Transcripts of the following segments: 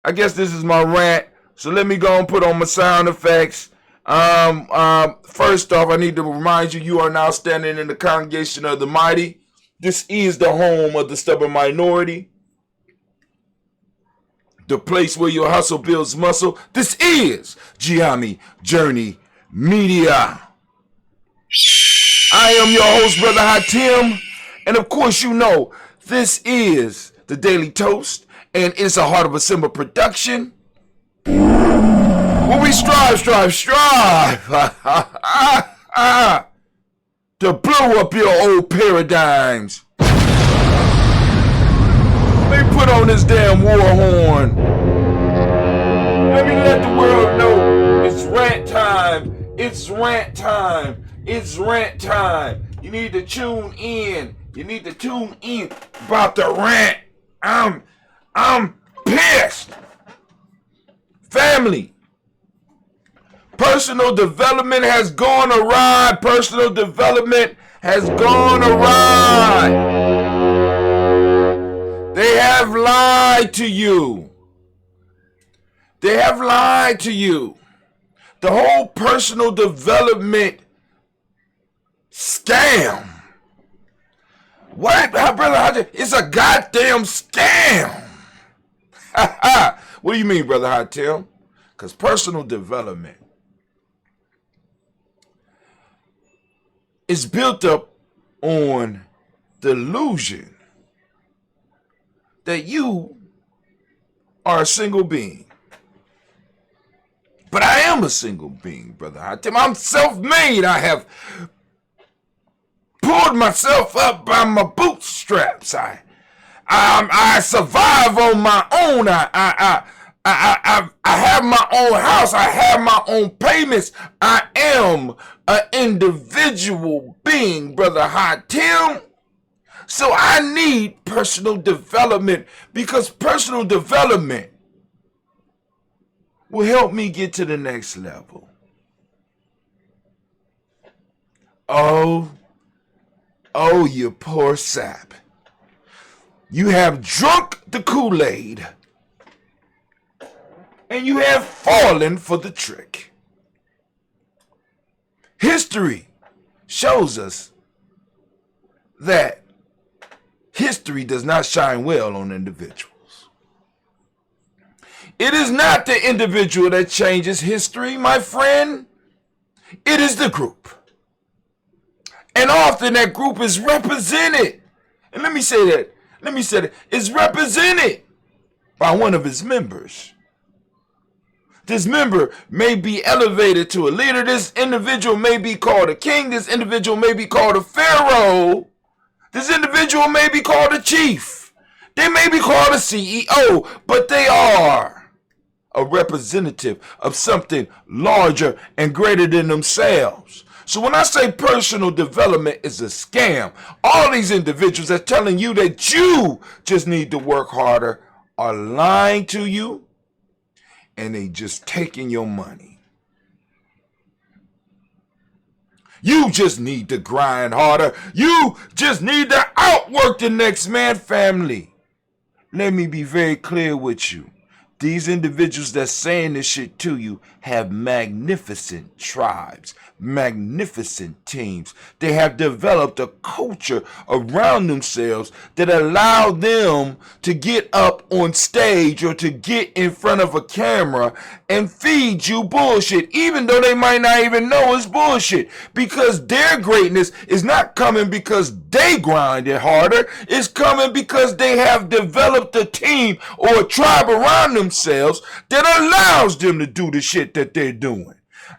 I guess this is my rant. So let me go and put on my sound effects. First off, I need to remind you, you are now standing in the congregation of the mighty. This is the home of the stubborn minority. The place where your hustle builds muscle. This is Gye-Nyame Journey Media. I am your host, Brother Hatim. And of course, you know, this is the Daily Toast. And it's a Heart of a Simba production. Where we strive to blow up your old paradigms. Let me put on this damn war horn. Let me let the world know it's rant time. It's rant time. It's rant time. You need to tune in. You need to tune in about the rant. I'm pissed. Family. Personal development has gone awry. Personal development has gone awry. They have lied to you. They have lied to you. The whole personal development scam. What, brother? It's a goddamn scam. What do you mean, Brother Hatim? Because personal development is built up on the illusion that you are a single being. But I am a single being, Brother Hatim. I'm self-made. I have pulled myself up by my bootstraps. I survive on my own. I have my own house. I have my own payments. I am an individual being, Brother Hatim. So I need personal development, because personal development will help me get to the next level. Oh, you poor sap. You have drunk the Kool-Aid, and you have fallen for the trick. History shows us that history does not shine well on individuals. It is not the individual that changes history, my friend. It is the group. And often that group is represented. And let me say that. Is represented by one of its members. This member may be elevated to a leader. This individual may be called a king. This individual may be called a pharaoh. This individual may be called a chief. They may be called a CEO, but they are a representative of something larger and greater than themselves. So when I say personal development is a scam, all these individuals are telling you that you just need to work harder are lying to you, and they just taking your money. You just need to grind harder. You just need to outwork the next man. Family, let me be very clear with you. These individuals that's saying this shit to you have magnificent tribes, magnificent teams. They have developed a culture around themselves that allow them to get up on stage or to get in front of a camera and feed you bullshit, even though they might not even know it's bullshit, because their greatness is not coming because they grinded harder. It's coming because they have developed a team or a tribe around themselves that allows them to do the shit that they're doing.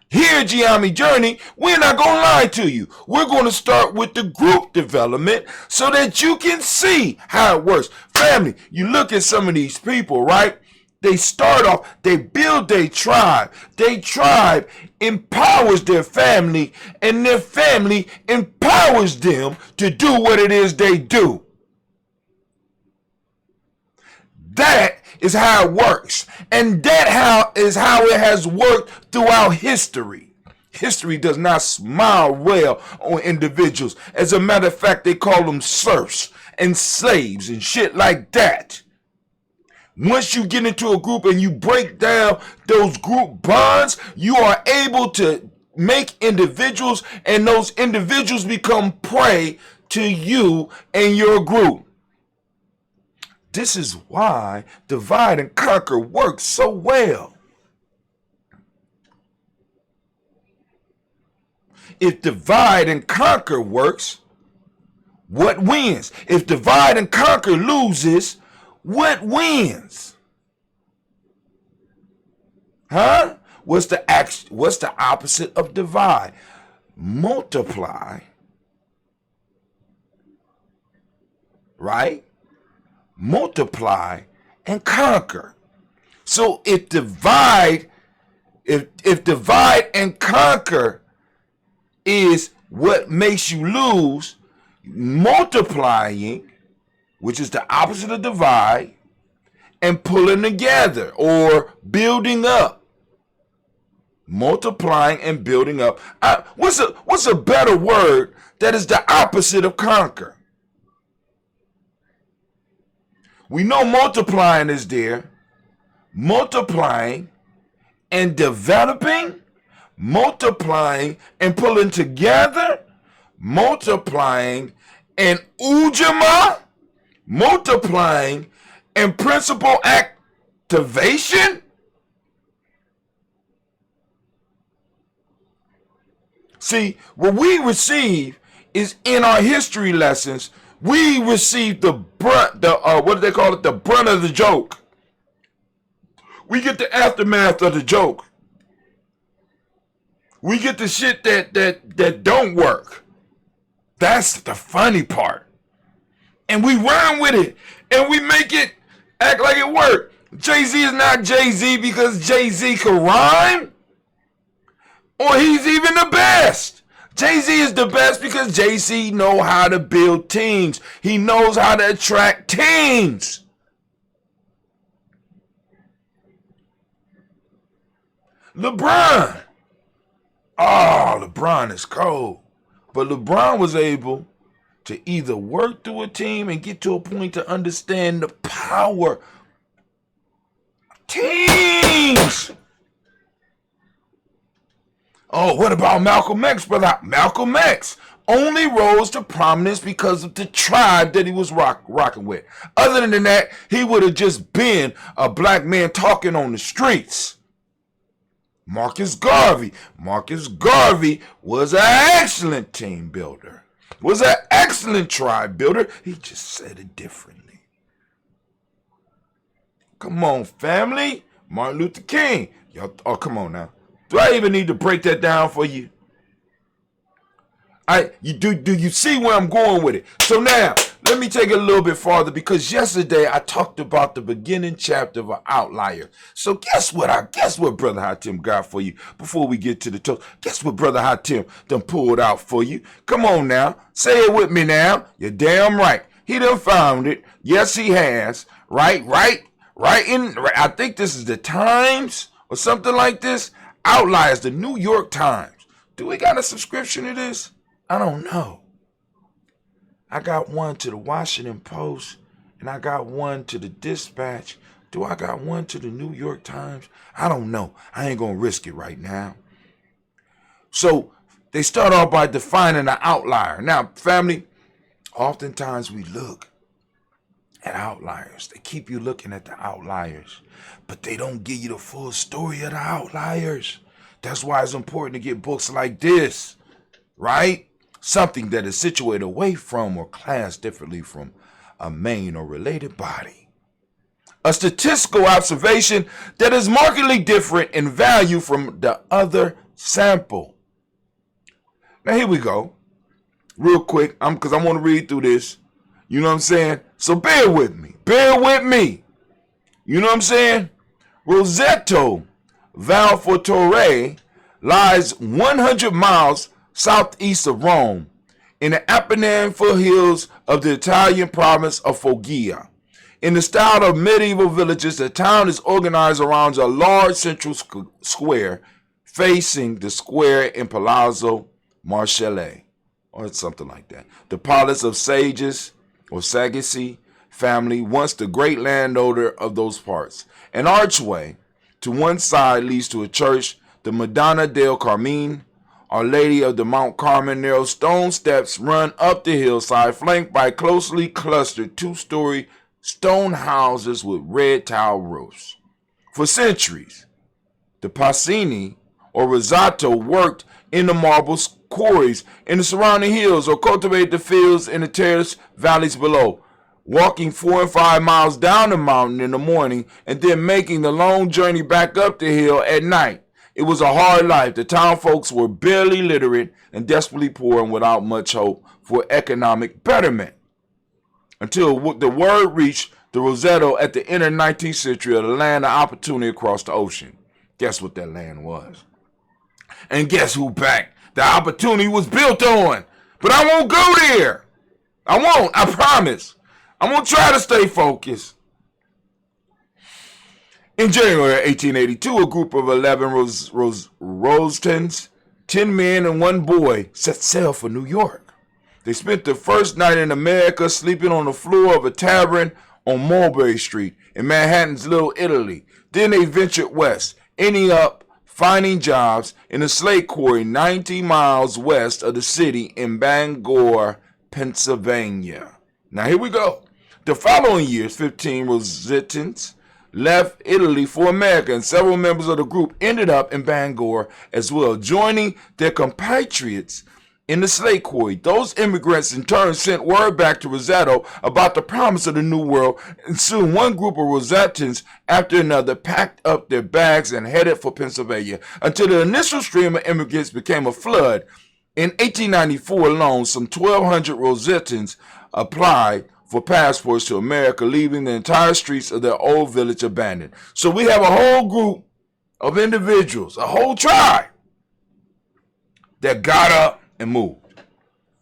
Here at Gye-Nyame Journey, we're not going to lie to you. We're going to start with the group development so that you can see how it works. Family, you look at some of these people, right? They start off, they build their tribe. Their tribe empowers their family, and their family empowers them to do what it is they do. That is how it works. And that is how it has worked throughout history. History does not smile well on individuals. As a matter of fact, they call them serfs and slaves and shit like that. Once you get into a group and you break down those group bonds, you are able to make individuals, and those individuals become prey to you and your group. This is why divide and conquer works so well. If divide and conquer works, what wins? If divide and conquer loses, what wins? Huh? What's the opposite of divide? Multiply. Right? Multiply and conquer. So if divide and conquer is what makes you lose, multiplying, which is the opposite of divide, and pulling together or building up. Multiplying and building up. What's a better word that is the opposite of conquer? We know multiplying is there. Multiplying and developing. Multiplying and pulling together. Multiplying and ujama. Multiplying and principal activation. See, what we receive is in our history lessons, we receive the brunt, what do they call it? The brunt of the joke. We get the aftermath of the joke. We get the shit that don't work. That's the funny part. And we rhyme with it. And we make it act like it worked. Jay-Z is not Jay-Z because Jay-Z can rhyme. Or he's even the best. Jay-Z is the best because Jay-Z knows how to build teams. He knows how to attract teams. LeBron. Oh, LeBron is cold. But LeBron was able to either work through a team and get to a point to understand the power of teams. Oh, what about Malcolm X, brother? Malcolm X only rose to prominence because of the tribe that he was rocking with. Other than that, he would have just been a black man talking on the streets. Marcus Garvey. Marcus Garvey was an excellent team builder. Was an excellent tribe builder. He just said it differently. Come on, family. Martin Luther King. Y'all, oh, come on now. Do I even need to break that down for you? Do you see where I'm going with it? So now, let me take it a little bit farther, because yesterday I talked about the beginning chapter of an outlier. So guess what Brother Hatim got for you before we get to the toast? Guess what Brother Hatim done pulled out for you? Come on now. Say it with me now. You're damn right. He done found it. Yes, he has. Right in, I think this is the Times or something like this. Outliers, the New York Times. Do we got a subscription to this? I don't know. I got one to the Washington Post, and I got one to the Dispatch. Do I got one to the New York Times? I don't know. I ain't gonna risk it right now. So they start off by defining an outlier. Now, family, oftentimes we look at outliers. They keep you looking at the outliers, but they don't give you the full story of the outliers. That's why it's important to get books like this, right? Something that is situated away from or classed differently from a main or related body. A statistical observation that is markedly different in value from the other sample. Now here we go. Real quick, because I want to read through this. You know what I'm saying? So bear with me. Bear with me. You know what I'm saying? Roseto Valfortore lies 100 miles southeast of Rome in the Apennine foothills of the Italian province of Foggia. In the style of medieval villages, the town is organized around a large central square facing the square in Palazzo Marcelli, or something like that. The Palace of Sages, or Sagacci, family, once the great landowner of those parts. An archway to one side leads to a church, the Madonna del Carmine, Our Lady of the Mount Carmel. Narrow stone steps run up the hillside, flanked by closely clustered two-story stone houses with red tile roofs. For centuries, the Pacini or Rosato worked in the marble quarries in the surrounding hills or cultivated the fields in the terrace valleys below, walking 4 and 5 miles down the mountain in the morning and then making the long journey back up the hill at night. It was a hard life. The town folks were barely literate and desperately poor and without much hope for economic betterment, until the word reached the Rosetto at the end of the 19th century of the land of opportunity across the ocean. Guess what that land was? And guess who back the opportunity was built on? But I won't go there. I won't. I promise. I'm going to try to stay focused. In January 1882, a group of 11 Rosetons, 10 men and 1 boy, set sail for New York. They spent the first night in America sleeping on the floor of a tavern on Mulberry Street in Manhattan's Little Italy. Then they ventured west, ending up finding jobs in a slate quarry 90 miles west of the city in Bangor, Pennsylvania. Now here we go. The following years, 15 Rosetons left Italy for America, and several members of the group ended up in Bangor as well, joining their compatriots in the slate quarry. Those immigrants in turn sent word back to Rosetto about the promise of the New World, and soon one group of Rosetons after another packed up their bags and headed for Pennsylvania, until the initial stream of immigrants became a flood. In 1894 alone, some 1,200 Rosetons applied for passports to America, leaving the entire streets of their old village abandoned. So we have a whole group of individuals, a whole tribe, that got up and moved.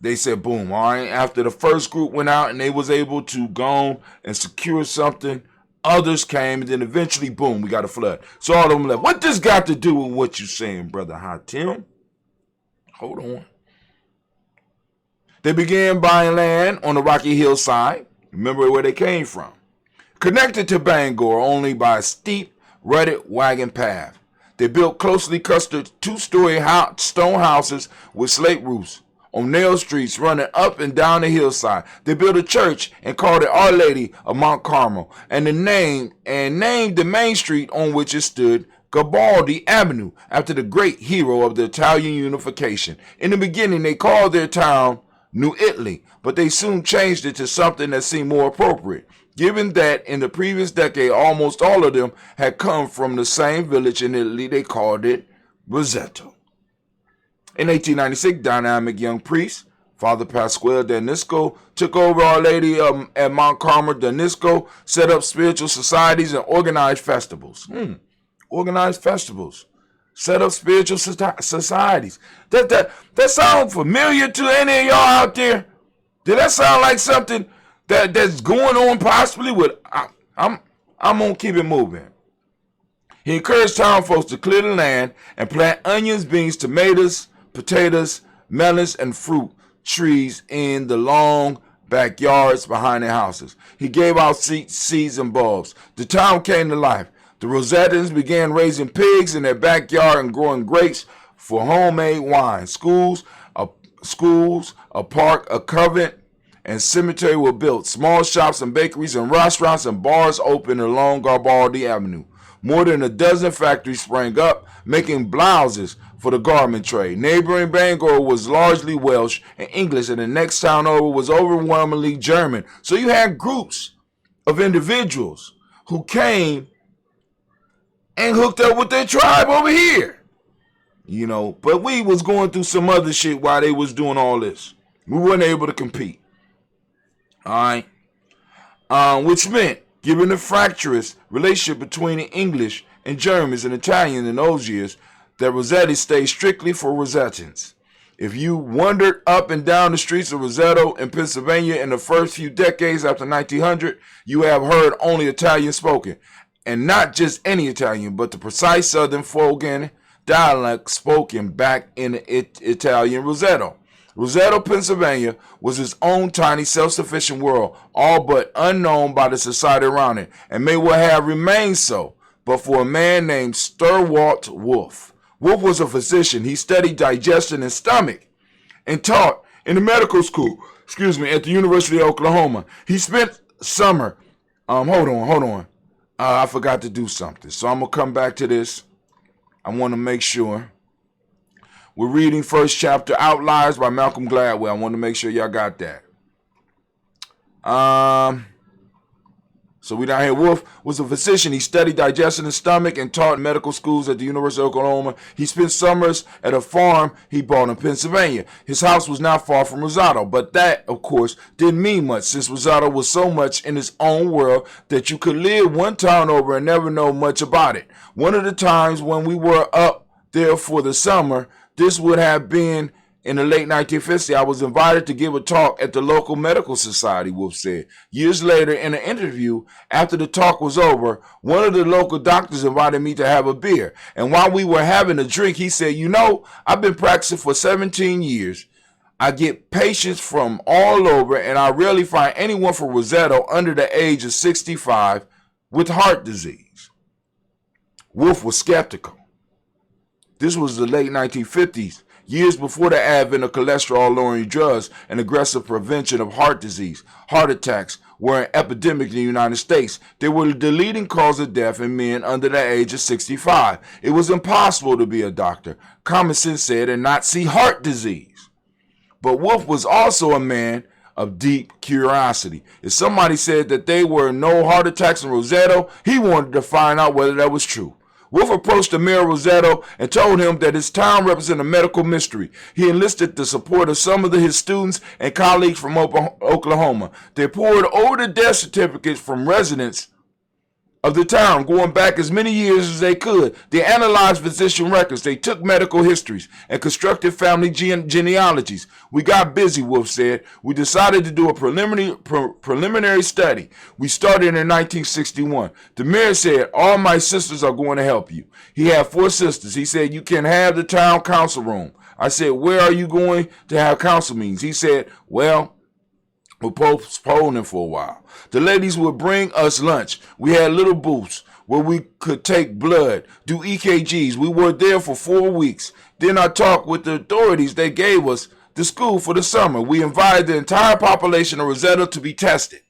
They said, boom, all right. After the first group went out and they was able to go and secure something, others came, and then eventually, boom, we got a flood. So all of them left. What this got to do with what you saying, Brother Hatim? Hold on. They began buying land on the rocky hillside. Remember where they came from. Connected to Bangor only by a steep, rutted wagon path. They built closely clustered 2-story stone houses with slate roofs on narrow streets running up and down the hillside. They built a church and called it Our Lady of Mount Carmel, and named the main street on which it stood Garibaldi Avenue, after the great hero of the Italian unification. In the beginning, they called their town New Italy, but they soon changed it to something that seemed more appropriate, given that in the previous decade almost all of them had come from the same village in Italy. They called it Rosetto. In 1896, dynamic young priest Father Pasquale Danisco took over Our Lady at Mount Carmel. Danisco set up spiritual societies and organized festivals. Organized festivals. Set up spiritual societies. That sound familiar to any of y'all out there? Did that sound like something that's going on possibly with? I'm gonna keep it moving. He encouraged town folks to clear the land and plant onions, beans, tomatoes, potatoes, melons, and fruit trees in the long backyards behind their houses. He gave out seeds and bulbs. The town came to life. The Rosettans began raising pigs in their backyard and growing grapes for homemade wine. Schools, a park, a convent, and cemetery were built. Small shops and bakeries and restaurants and bars opened along Garibaldi Avenue. More than a dozen factories sprang up, making blouses for the garment trade. Neighboring Bangor was largely Welsh and English, and the next town over was overwhelmingly German. So you had groups of individuals who came and hooked up with their tribe over here. You know, but we was going through some other shit while they was doing all this. We weren't able to compete. All right. Which meant, given the fractious relationship between the English and Germans and Italians in those years, that Rossetti stayed strictly for Rosettans. If you wandered up and down the streets of Rosetto in Pennsylvania in the first few decades after 1900, you have heard only Italian spoken. And not just any Italian, but the precise Southern Fogan dialect spoken back in the Italian Rosetto. Rosetto, Pennsylvania was its own tiny self-sufficient world, all but unknown by the society around it, and may well have remained so, but for a man named Sturwalt Wolf. Wolf was a physician. He studied digestion and stomach and taught in the medical school, at the University of Oklahoma. He spent summer, hold on. I forgot to do something. So I'm going to come back to this. I want to make sure. We're reading first chapter, Outliers by Malcolm Gladwell. I want to make sure y'all got that. So we down here. Wolf was a physician. He studied digestion and stomach and taught in medical schools at the University of Oklahoma. He spent summers at a farm he bought in Pennsylvania. His house was not far from Rosetto, but that, of course, didn't mean much since Rosetto was so much in its own world that you could live one town over and never know much about it. One of the times when we were up there for the summer, this would have been in the late 1950s, I was invited to give a talk at the local medical society, Wolf said. Years later, in an interview, after the talk was over, one of the local doctors invited me to have a beer. And while we were having a drink, he said, you know, I've been practicing for 17 years. I get patients from all over, and I rarely find anyone from Rosetto under the age of 65 with heart disease. Wolf was skeptical. This was the late 1950s. Years before the advent of cholesterol-lowering drugs and aggressive prevention of heart disease, heart attacks were an epidemic in the United States. They were the leading cause of death in men under the age of 65. It was impossible to be a doctor, common sense said, and not see heart disease. But Wolf was also a man of deep curiosity. If somebody said that there were no heart attacks in Rosetto, he wanted to find out whether that was true. Wolf approached the mayor of Rosetto and told him that his town represented a medical mystery. He enlisted the support of some of his students and colleagues from Oklahoma. They poured over the death certificates from residents of the town, going back as many years as they could. They analyzed physician records. They took medical histories and constructed family genealogies. We got busy, Wolf said. We decided to do a preliminary study. We started in 1961. The mayor said, all my sisters are going to help you. He had 4 sisters. He said, you can have the town council room. I said, where are you going to have council meetings? He said, well, we're postponing for a while. The ladies would bring us lunch. We had little booths where we could take blood, do EKGs. We were there for 4 weeks. Then I talked with the authorities. They gave us the school for the summer. We invited the entire population of Rosetto to be tested.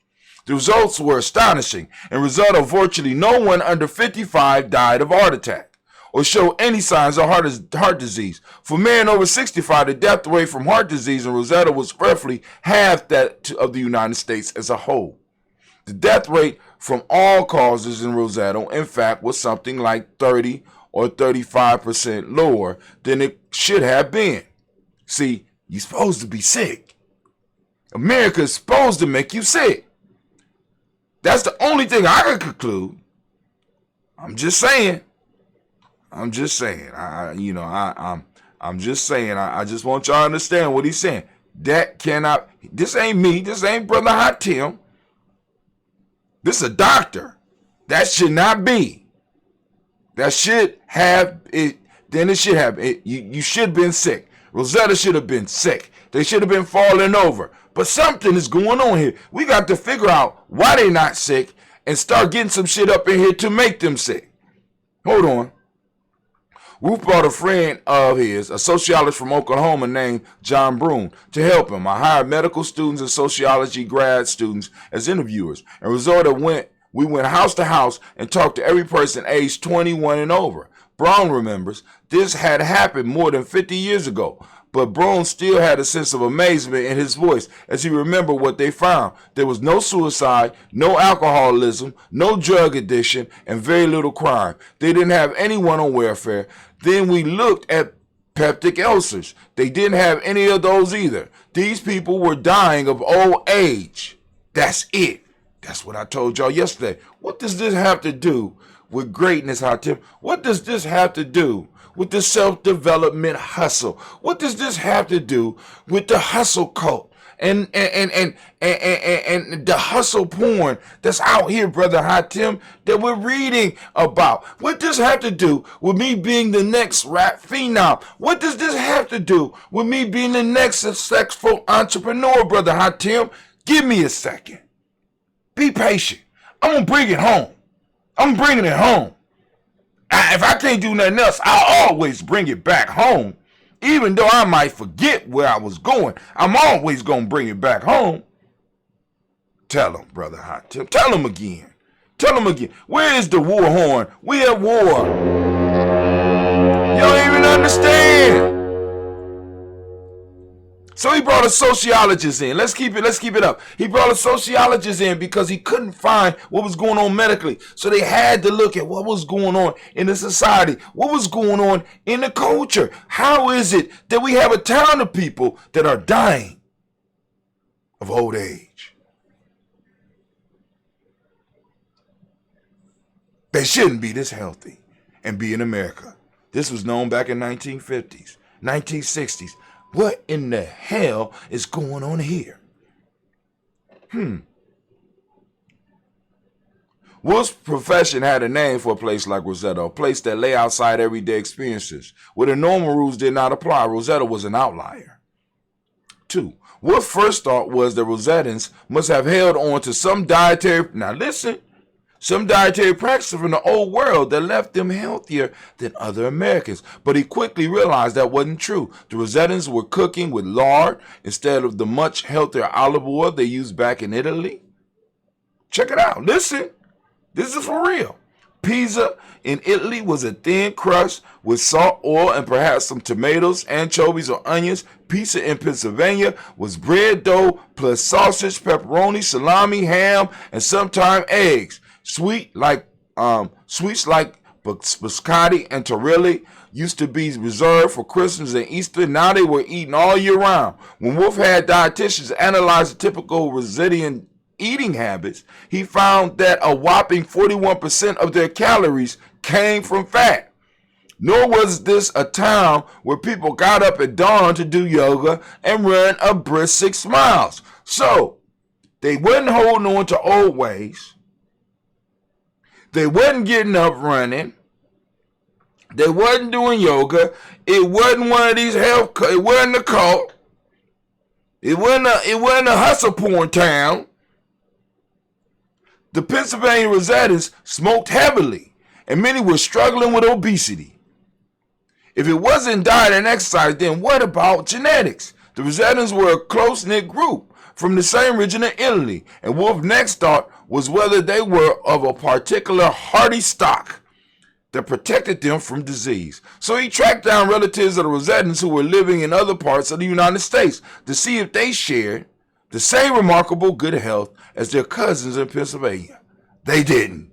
The results were astonishing. In Rosetto, virtually no one under 55 died of heart attack or show any signs of heart disease. For men over 65, the death rate from heart disease in Rosetto was roughly half that of the United States as a whole. The death rate from all causes in Rosetto, in fact, was something like 30 or 35% lower than it should have been. See, you're supposed to be sick. America is supposed to make you sick. That's the only thing I can conclude. I'm just saying. I'm just saying. I'm just saying. I just want y'all to understand what he's saying. That cannot. This ain't me. This ain't Brother Hot Tim. This is a doctor. That should not be. That should have it. Then it should have it. You should have been sick. Rosetto should have been sick. They should have been falling over. But something is going on here. We got to figure out why they're not sick and start getting some shit up in here to make them sick. Hold on. Wolf brought a friend of his, a sociologist from Oklahoma named John Broom, to help him. I hired medical students and sociology grad students as interviewers. And we went house to house and talked to every person aged 21 and over. Brown remembers this had happened more than 50 years ago, but Brown still had a sense of amazement in his voice as he remembered what they found. There was no suicide, no alcoholism, no drug addiction, and very little crime. They didn't have anyone on welfare. Then we looked at peptic ulcers. They didn't have any of those either. These people were dying of old age. That's it. That's what I told y'all yesterday. What does this have to do with greatness, Hatim? What does this have to do with the self-development hustle? What does this have to do with the hustle cult and the hustle porn that's out here, Brother Hatim, that we're reading about. What does this have to do with me being the next rap phenom? What does this have to do with me being the next successful entrepreneur, Brother Hatim? Give me a second. Be patient. I'm going to bring it home. I'm bringing it home. If I can't do nothing else, I'll always bring it back home. Even though I might forget where I was going, I'm always going to bring it back home. Tell him, Brother Hot Tip. Tell him again. Tell him again. Where is the war horn? We at war. You don't even understand. So he brought a sociologist in. Let's keep it up. He brought a sociologist in because he couldn't find what was going on medically. So they had to look at what was going on in the society, what was going on in the culture. How is it that we have a town of people that are dying of old age? They shouldn't be this healthy and be in America. This was known back in 1950s, 1960s. What in the hell is going on here? Wolf's profession had a name for a place like Rosetta, a place that lay outside everyday experiences, where the normal rules did not apply. Rosetta was an outlier. 2. Wolf's first thought was that Rosettans must have held on to some dietary practices from the old world that left them healthier than other Americans. But he quickly realized that wasn't true. The Rosettans were cooking with lard instead of the much healthier olive oil they used back in Italy. Check it out. Listen. This is for real. Pizza in Italy was a thin crust with salt, oil, and perhaps some tomatoes, anchovies, or onions. Pizza in Pennsylvania was bread dough plus sausage, pepperoni, salami, ham, and sometimes eggs. Sweets like biscotti and torelli used to be reserved for Christmas and Easter. Now they were eaten all year round. When Wolf had dietitians analyze the typical Rossettian eating habits, he found that a whopping 41% of their calories came from fat. Nor was this a town where people got up at dawn to do yoga and run a brisk 6 miles. So they wasn't holding on to old ways. They wasn't getting up running. They wasn't doing yoga. It wasn't one of these health. It wasn't a cult. It wasn't a hustle porn town. The Pennsylvania Rosettans smoked heavily, and many were struggling with obesity. If it wasn't diet and exercise, then what about genetics? The Rosettans were a close-knit group from the same region of Italy, and Wolf's next thought was whether they were of a particular hardy stock that protected them from disease. So he tracked down relatives of the Rosettans who were living in other parts of the United States to see if they shared the same remarkable good health as their cousins in Pennsylvania. They didn't.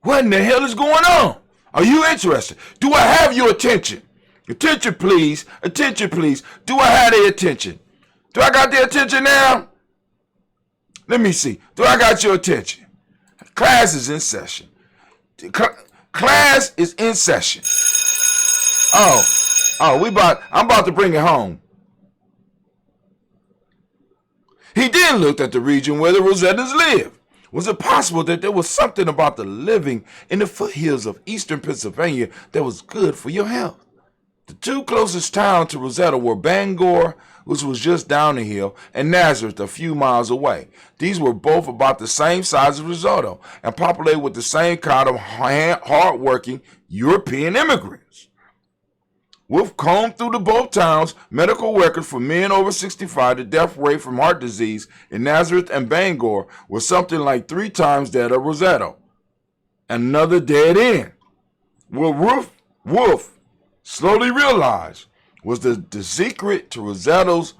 What in the hell is going on? Are you interested? Do I have your attention? Attention, please. Attention, please. Do I have their attention? Do I got their attention now? Let me see. Do I got your attention? Class is in session. Class is in session. I'm about to bring it home. He then looked at the region where the Rosettans lived. Was it possible that there was something about the living in the foothills of eastern Pennsylvania that was good for your health? The two closest towns to Rosetta were Bangor, which was just down the hill, and Nazareth, a few miles away. These were both about the same size as Risotto and populated with the same kind of hard-working European immigrants. Wolf combed through both towns' medical records for men over 65. The death rate from heart disease in Nazareth and Bangor was something like 3 times that of Rosetta. Another dead end. What Wolf slowly realized was the secret to Rosetta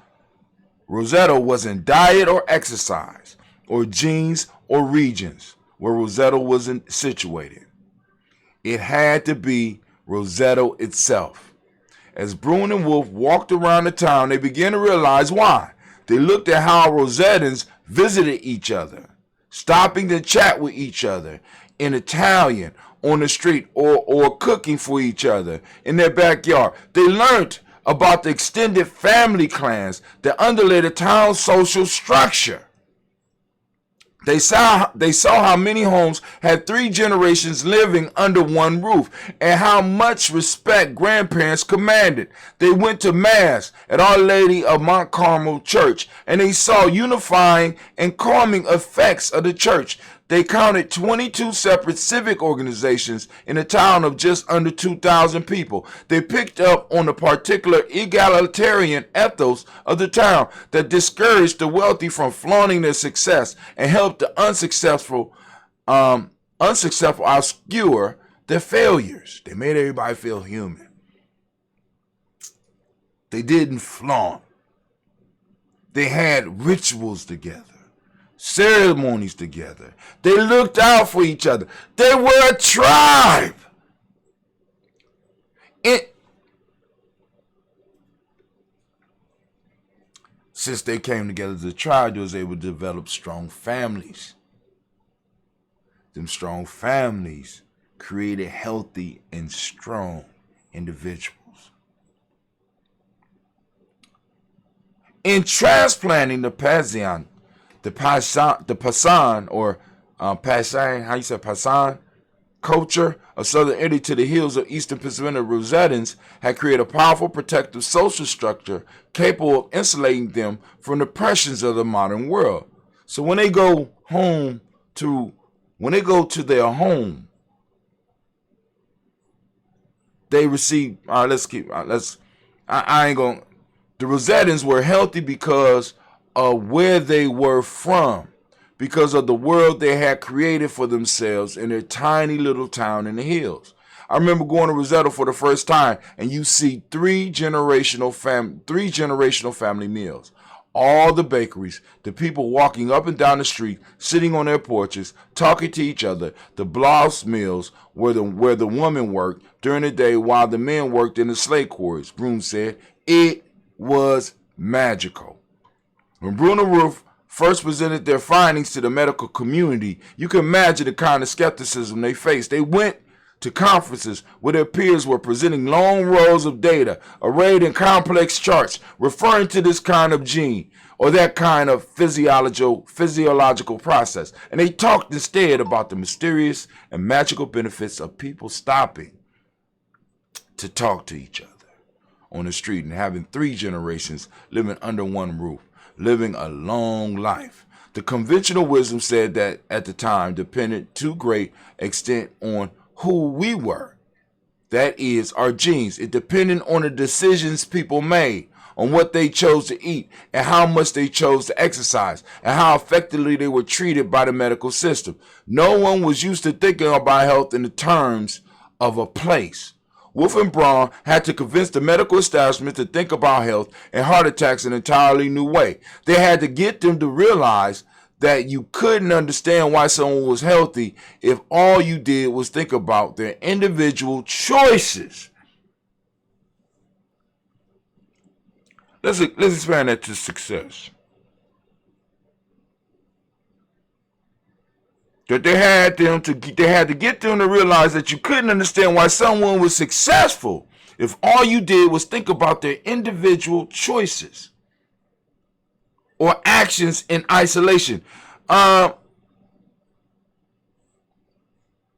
wasn't diet or exercise, or genes or regions where Rosetta wasn't situated. It had to be Rosetta itself. As Bruin and Wolf walked around the town, they began to realize why. They looked at how Rosettans visited each other, stopping to chat with each other in Italian on the street or cooking for each other in their backyard. They learned about the extended family clans that underlay the town's social structure. They saw how many homes had 3 generations living under one roof and how much respect grandparents commanded. They went to Mass at Our Lady of Mount Carmel Church, and they saw unifying and calming effects of the church. They counted 22 separate civic organizations in a town of just under 2,000 people. They picked up on the particular egalitarian ethos of the town that discouraged the wealthy from flaunting their success and helped the unsuccessful obscure their failures. They made everybody feel human. They didn't flaunt. They had rituals together, ceremonies together. They looked out for each other. They were a tribe. Since they came together as a tribe, they was able to develop strong families. Them strong families created healthy and strong individuals. In transplanting the Pasan, Pasan culture of southern Italy to the hills of eastern Pennsylvania, Rosettans had created a powerful protective social structure capable of insulating them from the pressures of the modern world. So when they go to their home, they receive. The Rosettans were healthy because of where they were from, because of the world they had created for themselves in their tiny little town in the hills. I remember going to Rosetta for the first time, and you see three generational family meals. All the bakeries, the people walking up and down the street, sitting on their porches, talking to each other. The blouse mills where the women worked during the day while the men worked in the slave quarries. Broom said it was magical. When Bruno Roof first presented their findings to the medical community, you can imagine the kind of skepticism they faced. They went to conferences where their peers were presenting long rows of data arrayed in complex charts referring to this kind of gene or that kind of physiological process. And they talked instead about the mysterious and magical benefits of people stopping to talk to each other on the street and having 3 generations living under one roof, living a long life. The conventional wisdom said that at the time depended to great extent on who we were. That is, our genes. It depended on the decisions people made, on what they chose to eat, and how much they chose to exercise, and how effectively they were treated by the medical system. No one was used to thinking about health in the terms of a place. Wolf and Braun had to convince the medical establishment to think about health and heart attacks in an entirely new way. They had to get them to realize that you couldn't understand why someone was healthy if all you did was think about their individual choices. Let's expand that to success. That they had to get them to realize that you couldn't understand why someone was successful if all you did was think about their individual choices or actions in isolation.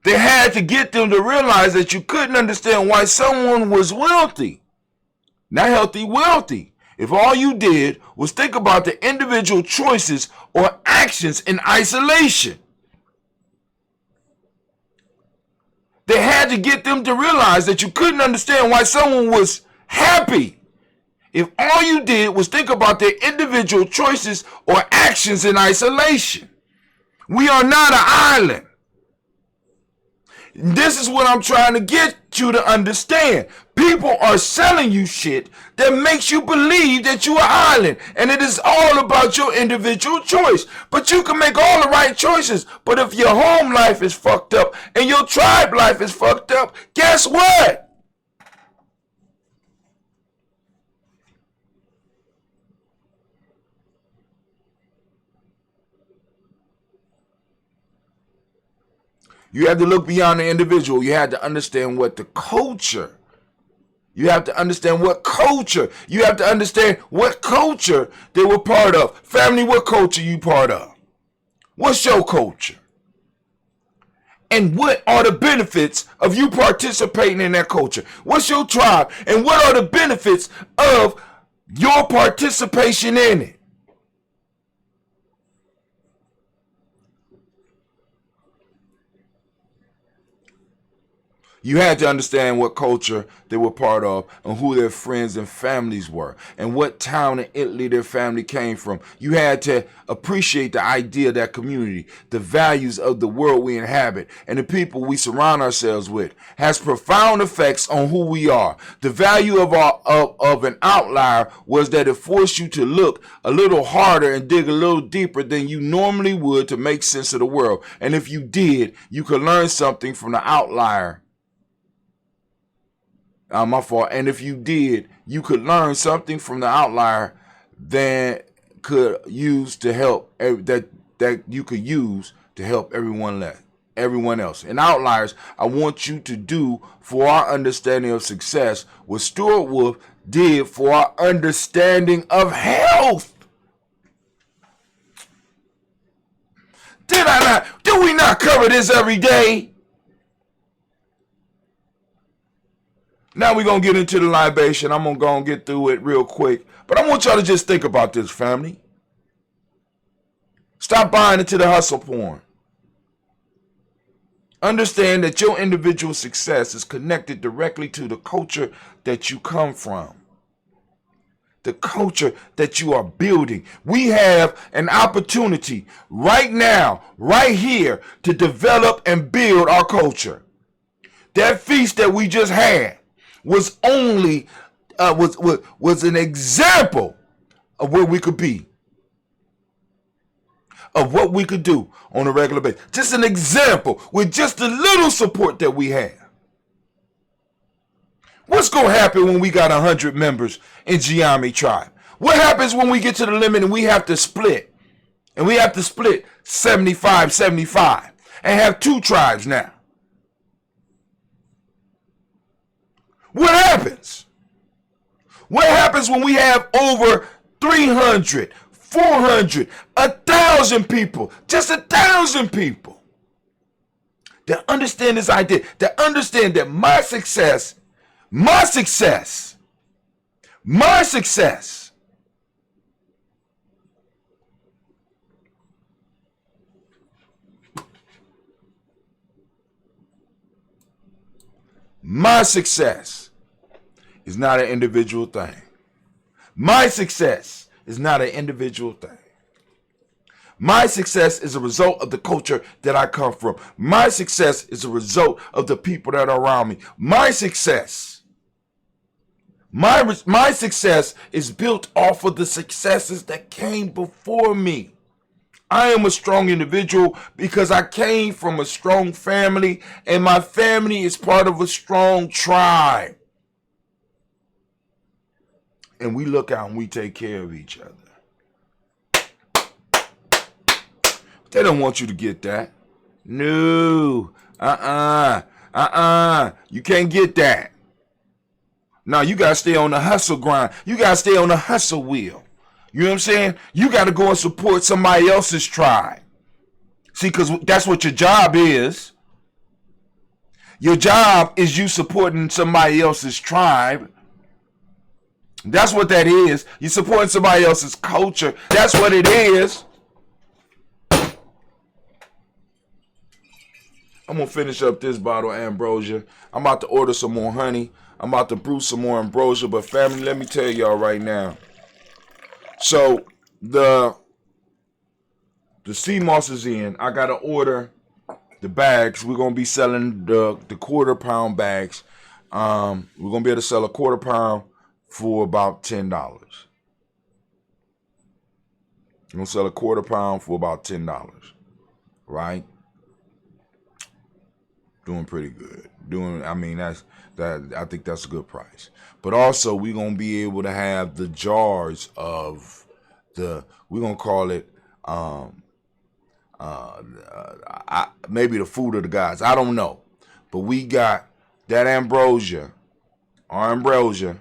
They had to get them to realize that you couldn't understand why someone was wealthy, not healthy, wealthy, if all you did was think about the individual choices or actions in isolation. They had to get them to realize that you couldn't understand why someone was happy if all you did was think about their individual choices or actions in isolation. We are not an island. This is what I'm trying to get you to understand. People are selling you shit that makes you believe that you're an island, and it is all about your individual choice. But you can make all the right choices, but if your home life is fucked up and your tribe life is fucked up, guess what? You had to look beyond the individual. You had to understand what the culture You have to understand what culture. You have to understand what culture they were part of. Family, what culture you part of? What's your culture? And what are the benefits of you participating in that culture? What's your tribe? And what are the benefits of your participation in it? You had to understand what culture they were part of and who their friends and families were and what town in Italy their family came from. You had to appreciate the idea of that community, the values of the world we inhabit, and the people we surround ourselves with has profound effects on who we are. The value of an outlier was that it forced you to look a little harder and dig a little deeper than you normally would to make sense of the world. And if you did, you could learn something from the outlier. My fault. And if you did, you could learn something from the outlier that could use to help that you could use to help everyone else. And outliers, I want you to do for our understanding of success what Stuart Wolf did for our understanding of health. Did we not cover this every day? Now we're going to get into the libation. I'm going to go and get through it real quick. But I want y'all to just think about this, family. Stop buying into the hustle porn. Understand that your individual success is connected directly to the culture that you come from. The culture that you are building. We have an opportunity right now, right here, to develop and build our culture. That feast that we just had was only was an example of where we could be, of what we could do on a regular basis. Just an example with just the little support that we have. What's going to happen when we got 100 members in Gye-Nyame tribe? What happens when we get to the limit and we have to split? And we have to split 75-75 and have 2 tribes now. What happens? What happens when we have over 300, 400, 1,000 people, just 1,000 people that understand this idea, that understand that my success is not an individual thing. My success is not an individual thing. My success is a result of the culture that I come from. My success is a result of the people that are around me. My success is built off of the successes that came before me. I am a strong individual because I came from a strong family, and my family is part of a strong tribe. And we look out and we take care of each other. They don't want you to get that. No. You can't get that. No, you got to stay on the hustle grind. You got to stay on the hustle wheel. You know what I'm saying? You got to go and support somebody else's tribe. See, because that's what your job is. Your job is you supporting somebody else's tribe. That's what that is. You're supporting somebody else's culture. That's what it is. I'm going to finish up this bottle of ambrosia. I'm about to order some more honey. I'm about to brew some more ambrosia. But family, let me tell y'all right now. So the sea moss is in. I got to order the bags. We're going to be selling the quarter-pound bags. We're going to be able to sell a quarter-pound for about $10. We're going to sell a quarter-pound for about $10. Right? Doing pretty good. I think that's a good price. But also, we're going to be able to have the jars of we're going to call it maybe the food of the gods. I don't know. But we got that ambrosia or ambrosia,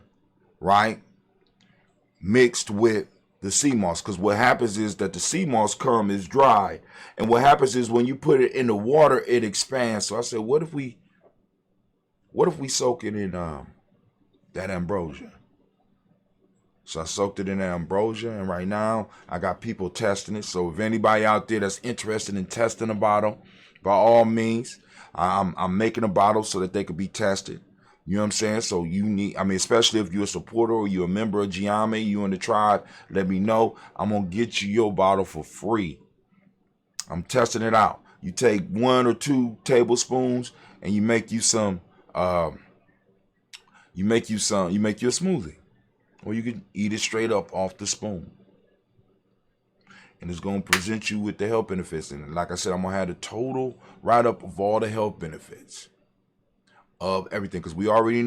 right, mixed with the sea moss. Because what happens is that the sea moss is dry, and what happens is when you put it in the water, it expands. So I said, what if we soak it in that ambrosia? So I soaked it in that ambrosia, and right now I got people testing it. So if anybody out there that's interested in testing a bottle, by all means, I'm making a bottle so that they could be tested. You know what I'm saying? So you need, especially if you're a supporter or you're a member of Gye-Nyame, you in the tribe, let me know. I'm going to get you your bottle for free. I'm testing it out. You take 1 or 2 tablespoons and you make you a smoothie. Or you can eat it straight up off the spoon. And it's going to present you with the health benefits. And like I said, I'm going to have a total write-up of all the health benefits of everything. Because we already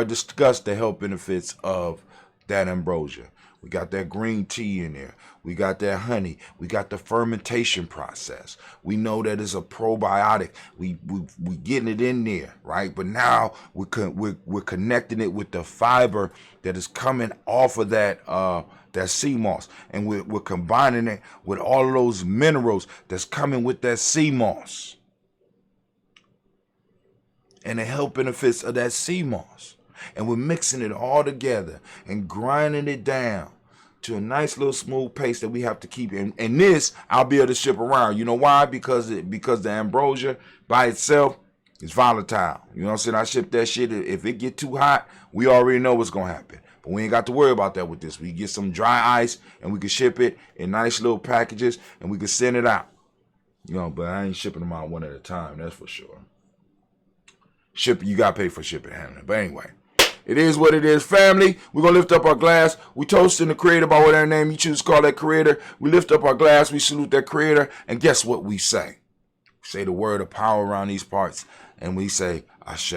discussed the health benefits of that ambrosia. We got that green tea in there. We got that honey. We got the fermentation process. We know that it's a probiotic. We getting it in there, right? But now we're connecting it with the fiber that is coming off of that sea moss, and we're combining it with all of those minerals that's coming with that sea moss and the health benefits of that sea moss. And we're mixing it all together and grinding it down to a nice little smooth paste that we have to keep. And this I'll be able to ship around. You know why? Because the ambrosia by itself is volatile. You know what I'm saying? I ship that shit. If it get too hot, we already know what's gonna happen. But we ain't got to worry about that with this. We get some dry ice and we can ship it in nice little packages and we can send it out. You know, but I ain't shipping them out one at a time, that's for sure. You gotta pay for shipping and handling. But anyway, it is what it is, family. We're gonna lift up our glass. We toasting the creator by whatever name you choose to call that creator. We lift up our glass, we salute that creator, and guess what we say? We say the word of power around these parts, and we say, Ashe.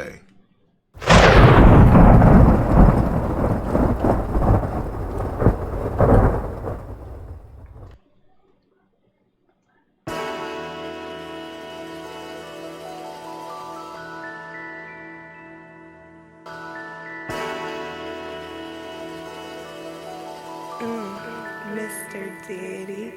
Mr. Diddy.